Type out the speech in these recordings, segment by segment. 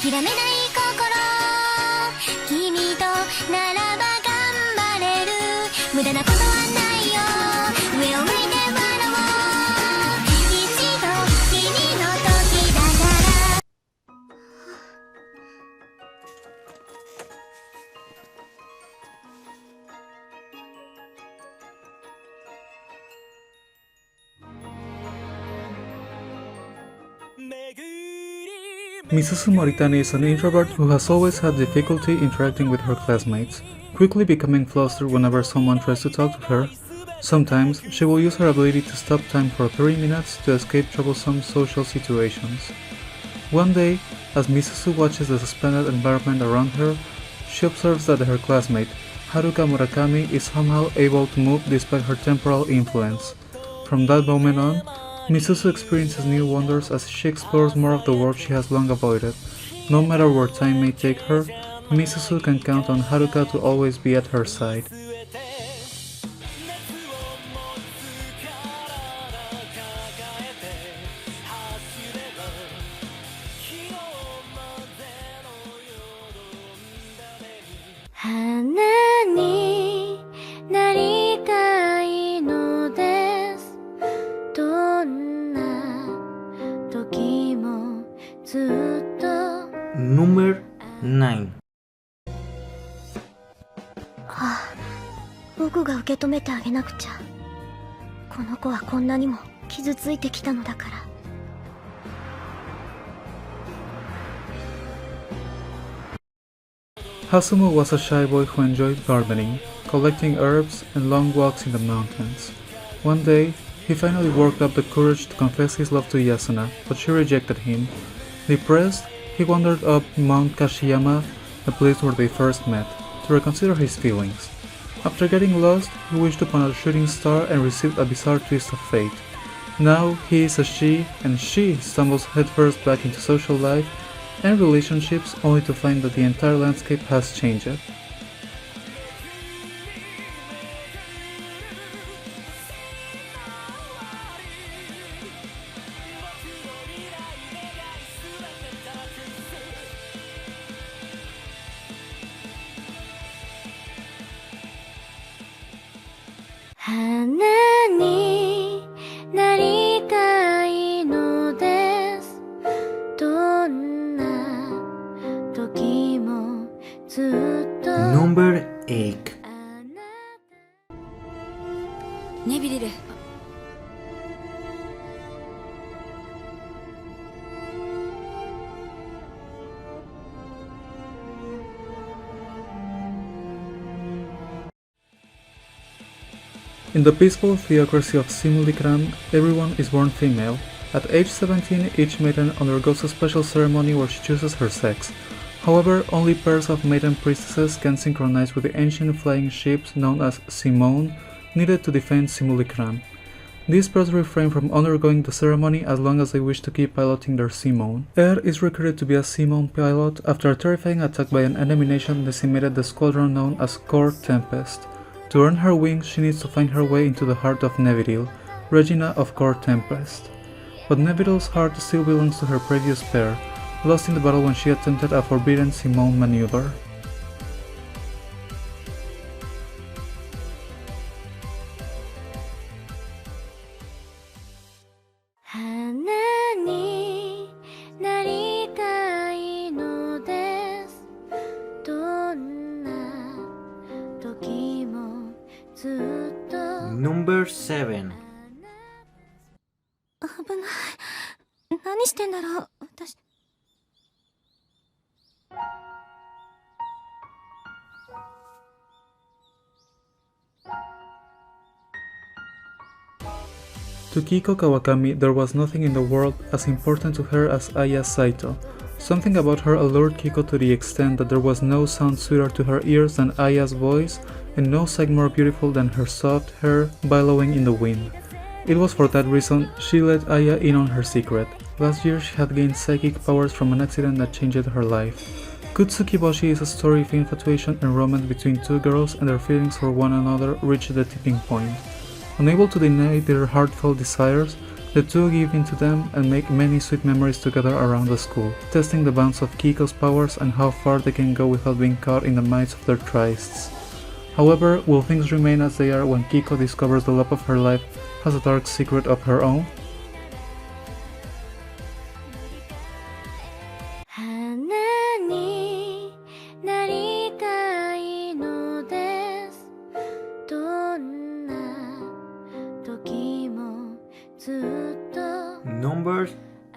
諦めない心君とならば頑張れる無駄なことはないよ上を向いて笑おう一度君の時だから Misuse Moritani is an introvert who has always had difficulty interacting with her classmates, quickly becoming flustered whenever someone tries to talk to her. Sometimes, she will use her ability to stop time for 30 minutes to escape troublesome social situations. One day, as Misuse watches the suspended environment around her, she observes that her classmate, Haruka Murakami, is somehow able to move despite her temporal influence. From that moment on, Misuse experiences new wonders as she explores more of the world she has long avoided. No matter where time may take her, Misuse can count on Haruka to always be at her side. Number 9. 僕が受け止めてあげなくちゃ。この子はこんなにも傷ついてきたのだから。Hasumu was a shy boy who enjoyed gardening, collecting herbs, and long walks in the mountains. One day, he finally worked up the courage to confess his love to Yasuna, but she rejected him. Depressed, he wandered up Mountkashiyama, the place where they first met, to reconsider his feelings. After getting lost, he wished upon a shooting star and received a bizarre twist of fate. Now he is a she, and she stumbles headfirst back into social life and relationships only to find that the entire landscape has changed. Number 8. ねびれる。In the peaceful theocracy of Simulikran, everyone is born female. At age 17, each maiden undergoes a special ceremony where she chooses her sex. However, only pairs of maiden priestesses can synchronize with the ancient flying ships known as Simone, needed to defend Simulikran. These pairs refrain from undergoing the ceremony as long as they wish to keep piloting their Simone. Air is recruited to be a Simone pilot after a terrifying attack by an enemy nation decimated the squadron known as Core Tempest. To earn her wings, she needs to find her way into the heart of Neviril, Regina of Core Tempest. But Neviril's heart still belongs to her previous pair, lost in the battle when she attempted a forbidden Simone maneuver. Number 7. 危ない。何してんだろう、私。To Kiko Kawakami, there was nothing in the world as important to her as Aya Saito. Something about her allured Kiko to the extent that there was no sound sweeter to her ears than Aya's voice, and no sight more beautiful than her soft hair billowing in the wind. It was for that reason she let Aya in on her secret. Last year she had gained psychic powers from an accident that changed her life. Kutsukiboshi is a story of infatuation and romance between two girls, and their feelings for one another reached the tipping point. Unable to deny their heartfelt desires, The two give in to them and make many sweet memories together around the school, testing the bounds of Kiko's powers and how far they can go without being caught in the mites of their trysts. However, will things remain as they are when Kiko discovers the love of her life has a dark secret of her own? 花になりたいのです。どんな時もずっと Number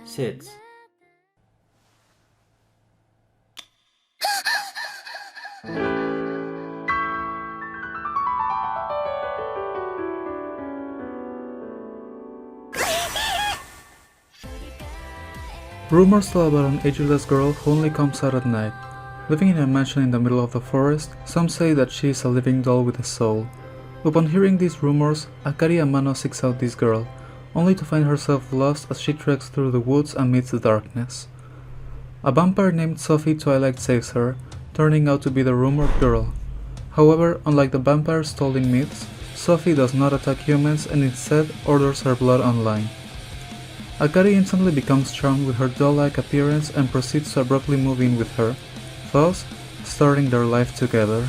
6. Rumors tell about an ageless girl who only comes out at night. Living in a mansion in the middle of the forest, some say that she is a living doll with a soul. Upon hearing these rumors, Akari Amano seeks out this girl, only to find herself lost as she treks through the woods amidst the darkness. A vampire named Sophie Twilight saves her, turning out to be the rumored girl. However, unlike the vampires told in myths, Sophie does not attack humans and instead orders her blood online. Akari instantly becomes charmed with her doll-like appearance and proceeds to abruptly move in with her, thus starting their life together.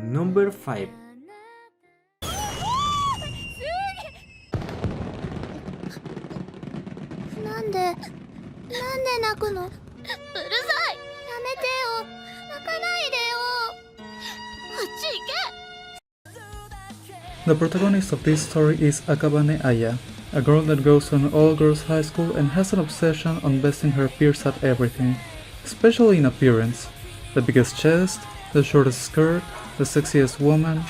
Number 5. なんで泣くの？うるさい。やめてよ。泣かないでよ。あっち行け。 The protagonist of this story is Akabane Aya, a girl that goes to an all-girls high school and has an obsession on besting her peers at everything, especially in appearance. The biggest chest, the shortest skirt, the sexiest woman,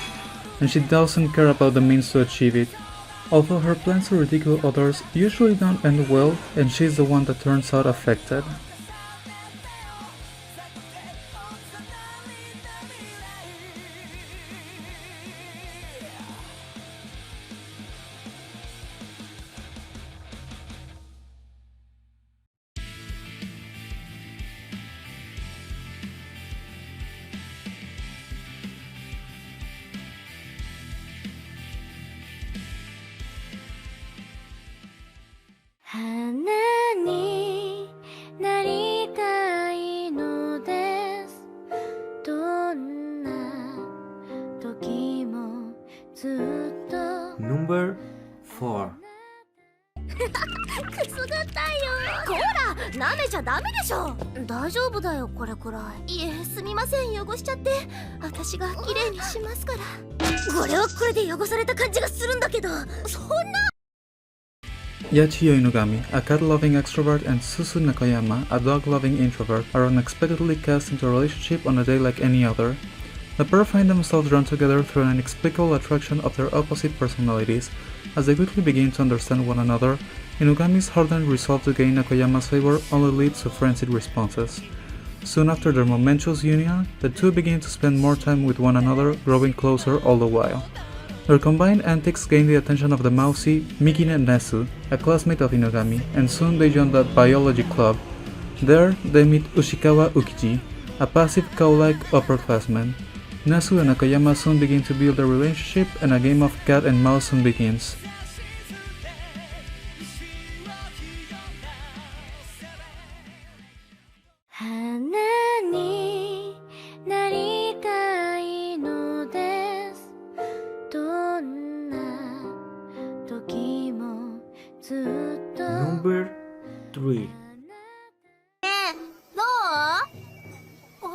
and she doesn't care about the means to achieve it. Although her plans to ridicule others usually don't end well, and she's the one that turns out affected. Number 4. くすぐったいよ。こら、舐めちゃダメでしょ。大丈夫だよ、これくらい。いえ、すみません、汚しちゃって。私が綺麗にしますから。これはこれで汚された感じがするんだけど、そんな。Yachiyo Inugami, a cat-loving extrovert, and Susu Nakayama, a dog-loving introvert, are unexpectedly cast into a relationship on a day like any other. The pair find themselves drawn together through an inexplicable attraction of their opposite personalities. As they quickly begin to understand one another, Inugami's hardened resolve to gain Nakayama's favor only leads to frenzied responses. Soon after their momentous union, the two begin to spend more time with one another, growing closer all the while. Their combined antics gain the attention of the mousy Mikine Nesu, a classmate of Inugami, and soon they join the biology club. There, they meet Ushikawa Ukiji, a passive cow-like upperclassman. Nesu and Nakayama soon begin to build a relationship, and a game of cat and mouse soon begins. Number 3. どう？あ、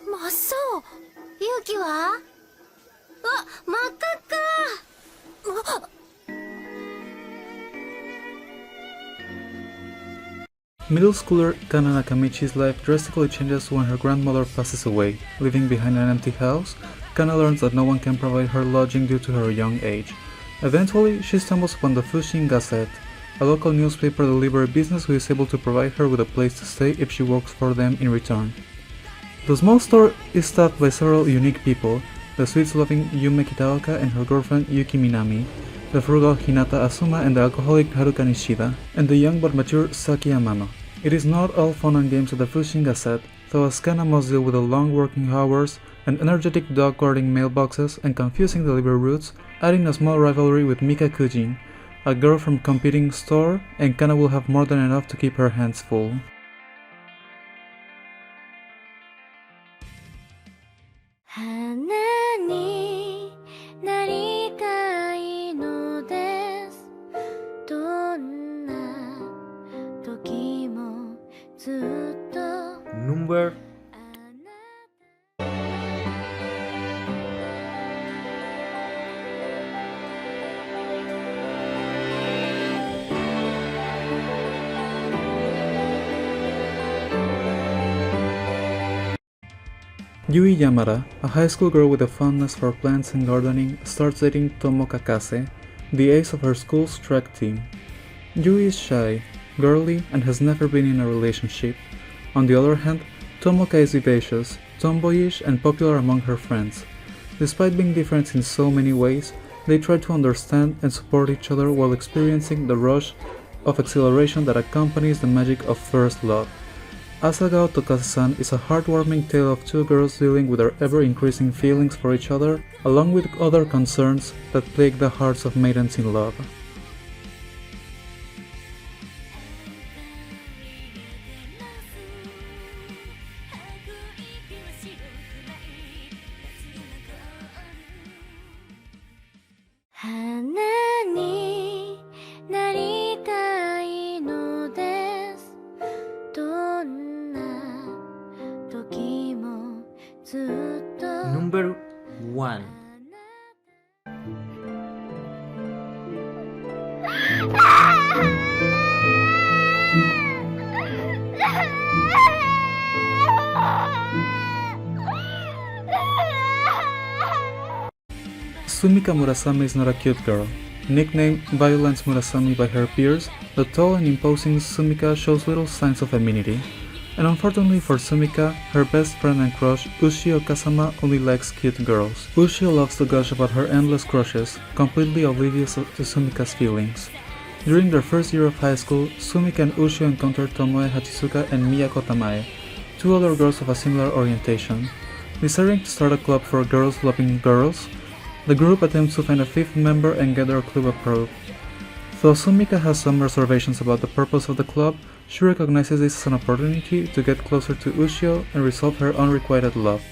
真っ青。勇気は？あ、真っ赤っか。Middle schooler Kana Nakamichi's life drastically changes when her grandmother passes away. Leaving behind an empty house, Kana learns that no one can provide her lodging due to her young age. Eventually, she stumbles upon the Fushin Gazette, a local newspaper delivery business who is able to provide her with a place to stay if she works for them in return. The small store is staffed by several unique people: the sweets-loving Yume Kitaoka and her girlfriend Yuki Minami, the frugal Hinata Asuma and the alcoholic Haruka Nishida, and the young but mature Saki Amano. It is not all fun and games at the Fushinga set, though Ascana must deal with the long working hours and energetic dog guarding mailboxes and confusing delivery routes, adding a small rivalry with Mika Kujin, a girl from competing store, and Kana will have more than enough to keep her hands full. Number 'Yui Yamada, a high school girl with a fondness for plants and gardening, starts dating Tomoka Kase, the ace of her school's track team. Yui is shy, girly, and has never been in a relationship. On the other hand, Tomoka is vivacious, tomboyish, and popular among her friends. Despite being different in so many ways, they try to understand and support each other while experiencing the rush of exhilaration that accompanies the magic of first love. Asagao Tokase-san is a heartwarming tale of two girls dealing with their ever-increasing feelings for each other, along with other concerns that plague the hearts of maidens in love. Number 1. Sumika Murasame is not a cute girl. Nicknamed Violence Murasame by her peers, the tall and imposing Sumika shows little signs of femininity. And unfortunately for Sumika, her best friend and crush, Ushio Kasama, only likes cute girls. Ushio loves to gush about her endless crushes, completely oblivious to Sumika's feelings. During their first year of high school, Sumika and Ushio encounter Tomoe Hachizuka and Miyako Tamae, two other girls of a similar orientation. Deciding to start a club for girls loving girls, the group attempts to find a fifth member and get their club approved. Though Sumika has some reservations about the purpose of the club, she recognizes this as an opportunity to get closer to Ushio and resolve her unrequited love.